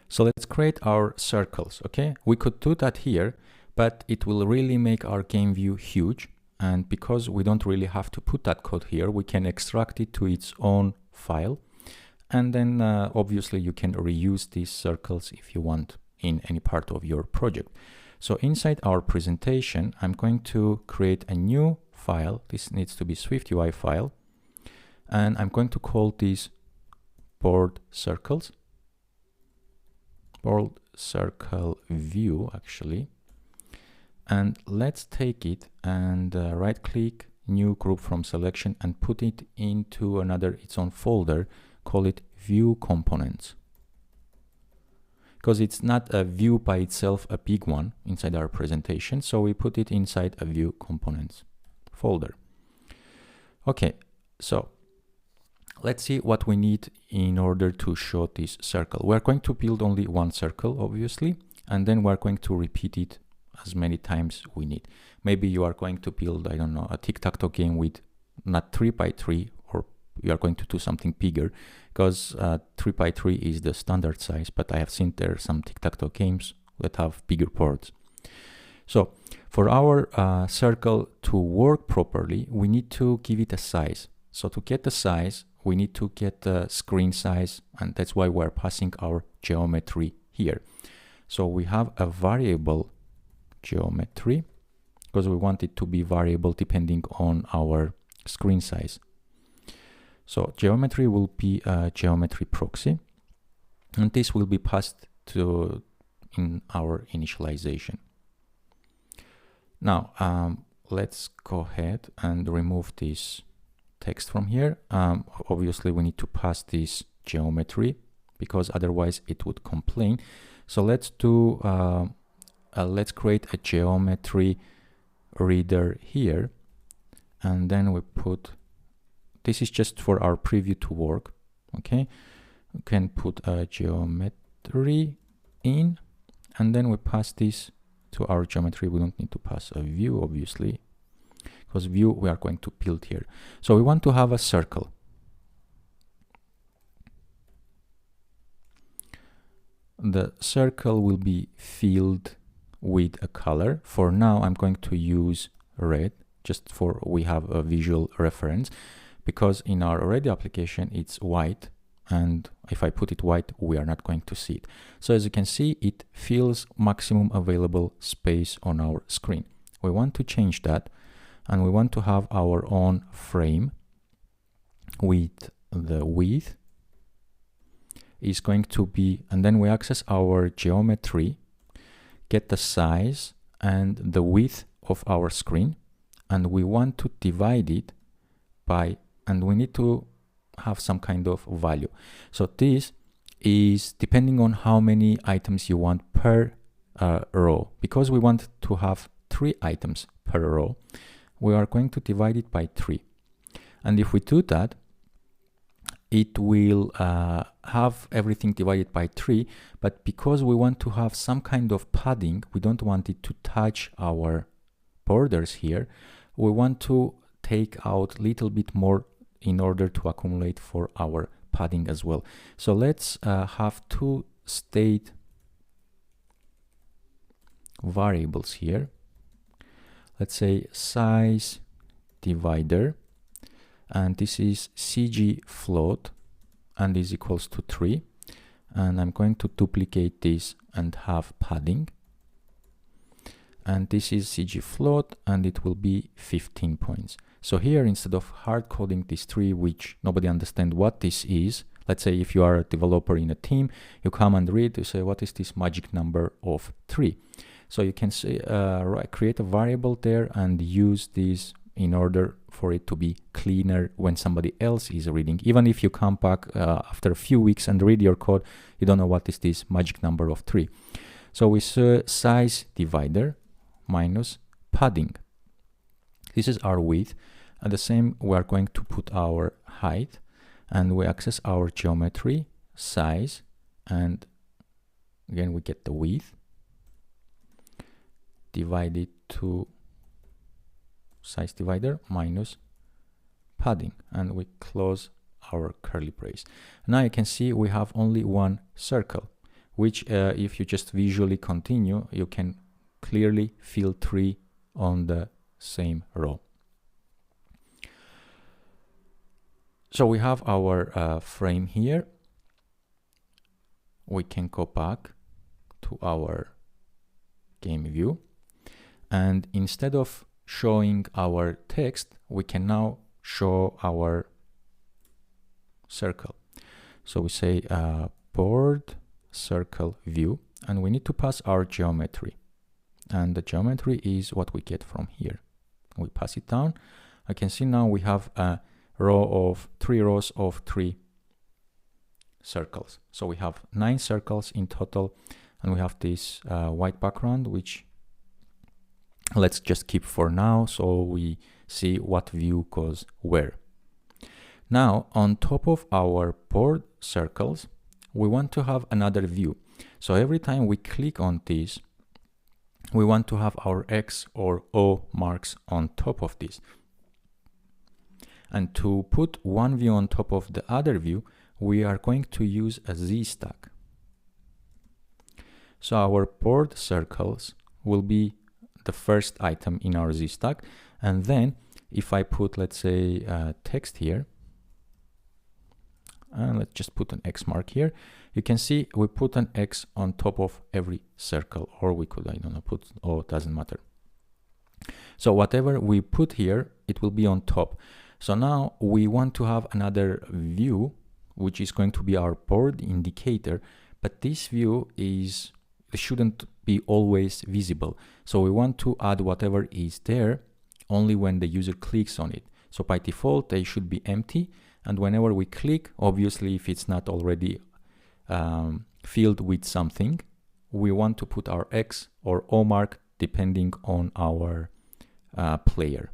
So let's create our circles, okay? We could do that here, but it will really make our game view huge. And because we don't really have to put that code here, we can extract it to its own file. And then obviously you can reuse these circles if you want in any part of your project. So inside our presentation, I'm going to create a new file. This needs to be SwiftUI file. And I'm going to call this board circles. Board circle view, actually. And let's take it and right click, new group from selection, and put it into its own folder. Call it view components. Because it's not a view by itself, a big one inside our presentation. So we put it inside a view components folder. Okay, so let's see what we need in order to show this circle. We're going to build only one circle, obviously, and then we're going to repeat it as many times we need. Maybe you are going to build, I don't know, a Tic Tac Toe game with not 3 by 3, or you are going to do something bigger, because 3 by 3 is the standard size, but I have seen there are some Tic Tac Toe games that have bigger boards. So for our circle to work properly, we need to give it a size. So to get the size, we need to get the screen size, and that's why we're passing our geometry here. So we have a variable geometry, because we want it to be variable depending on our screen size. So geometry will be a geometry proxy, and this will be passed to in our initialization. Now let's go ahead and remove this text from here. Obviously we need to pass this geometry, because otherwise it would complain. So let's do let's create a geometry reader here, and then we put, this is just for our preview to work, okay? We can put a geometry in, and then we pass this to our geometry. We don't need to pass a view, obviously, because view we are going to build here. So we want to have a circle. The circle will be filled with a color. For now, I'm going to use red, just for we have a visual reference, because in our already application it's white, and if I put it white, we are not going to see it. So as you can see, it fills maximum available space on our screen. We want to change that, and we want to have our own frame with the width is going to be, and then we access our geometry, get the size and the width of our screen, and we want to divide it by, and we need to have some kind of value. So this is depending on how many items you want per row. Because we want to have 3 items per row, we are going to divide it by 3. And if we do that, it will have everything divided by 3, but because we want to have some kind of padding, we don't want it to touch our borders here, we want to take out a little bit more in order to accumulate for our padding as well. So let's have 2 state variables here. Let's say size divider, and this is CG float, and is equals to 3. And I'm going to duplicate this and have padding. And this is CG float, and it will be 15 points. So here, instead of hard coding this 3, which nobody understands what this is, let's say if you are a developer in a team, you come and read, you say, what is this magic number of 3? So you can say, create a variable there and use this in order for it to be cleaner when somebody else is reading. Even if you come back after a few weeks and read your code, you don't know what is this magic number of 3. So we say size divider minus padding. This is our width. And the same, we are going to put our height, and we access our geometry, size, and again we get the width, divide it to size divider minus padding, and we close our curly brace. Now you can see we have only one circle. which if you just visually continue, you can clearly feel 3 on the same row. So we have our frame here. We can go back to our game view, and instead of showing our text, we can now show our circle. So we say board circle view, and we need to pass our geometry, and the geometry is what we get from here. We pass it down. I can see now we have a row of 3 rows of 3 circles. So we have 9 circles in total, and we have this white background, which let's just keep for now so we see what view goes where. Now on top of our board circles, we want to have another view. So every time we click on this, we want to have our X or O marks on top of this. And to put one view on top of the other view, we are going to use a Z stack. So our board circles will be the first item in our Z stack. And then if I put, let's say, text here, and let's just put an X mark here, you can see we put an X on top of every circle, or we could, I don't know, put, oh, it doesn't matter. So whatever we put here, it will be on top. So now we want to have another view, which is going to be our board indicator, but this view shouldn't be always visible. So we want to add whatever is there only when the user clicks on it. So by default, they should be empty. And whenever we click, obviously, if it's not already filled with something, we want to put our X or O mark depending on our player.